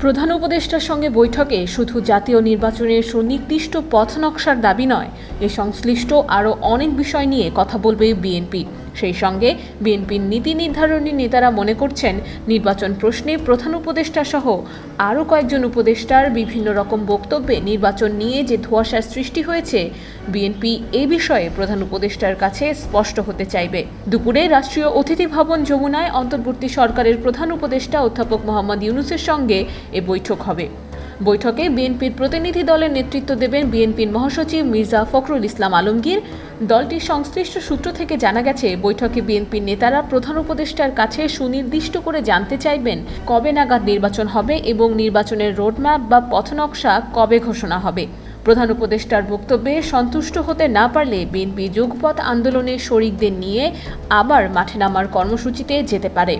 প্রধান উপদেষ্টার সঙ্গে বৈঠকে শুধু জাতীয় নির্বাচনের সুনির্দিষ্ট পথ নকশার দাবি নয়, এ সংশ্লিষ্ট আরও অনেক বিষয় নিয়ে কথা বলবে বিএনপি। সেই সঙ্গে বিএনপির নীতি নির্ধারণী নেতারা মনে করছেন, নির্বাচন প্রশ্নে প্রধান উপদেষ্টা সহ আরও কয়েকজন উপদেষ্টার বিভিন্ন রকম বক্তব্যে নির্বাচন নিয়ে যে ধোঁয়াশার সৃষ্টি হয়েছে, বিএনপি এ বিষয়ে প্রধান উপদেষ্টার কাছে স্পষ্ট হতে চাইবে। দুপুরে রাষ্ট্রীয় অতিথি ভবন যমুনায় অন্তর্বর্তী সরকারের প্রধান উপদেষ্টা অধ্যাপক মোহাম্মদ ইউনূসের সঙ্গে এ বৈঠক হবে। বৈঠকে বিএনপির প্রতিনিধি দলের নেতৃত্ব দেবেন বিএনপির মহাসচিব মির্জা ফখরুল ইসলাম আলমগীর। দলটির সংশ্লিষ্ট সূত্র থেকে জানা গেছে, বৈঠকে বিএনপির নেতারা প্রধান উপদেষ্টার কাছে সুনির্দিষ্ট করে জানতে চাইবেন কবে নাগাদ নির্বাচন হবে এবং নির্বাচনের রোডম্যাপ বা পথনকশা কবে ঘোষণা হবে। প্রধান উপদেষ্টার বক্তব্যে সন্তুষ্ট হতে না পারলে বিএনপি যুগপৎ আন্দোলনের শরিকদের নিয়ে আবার মাঠে নামার কর্মসূচিতে যেতে পারে।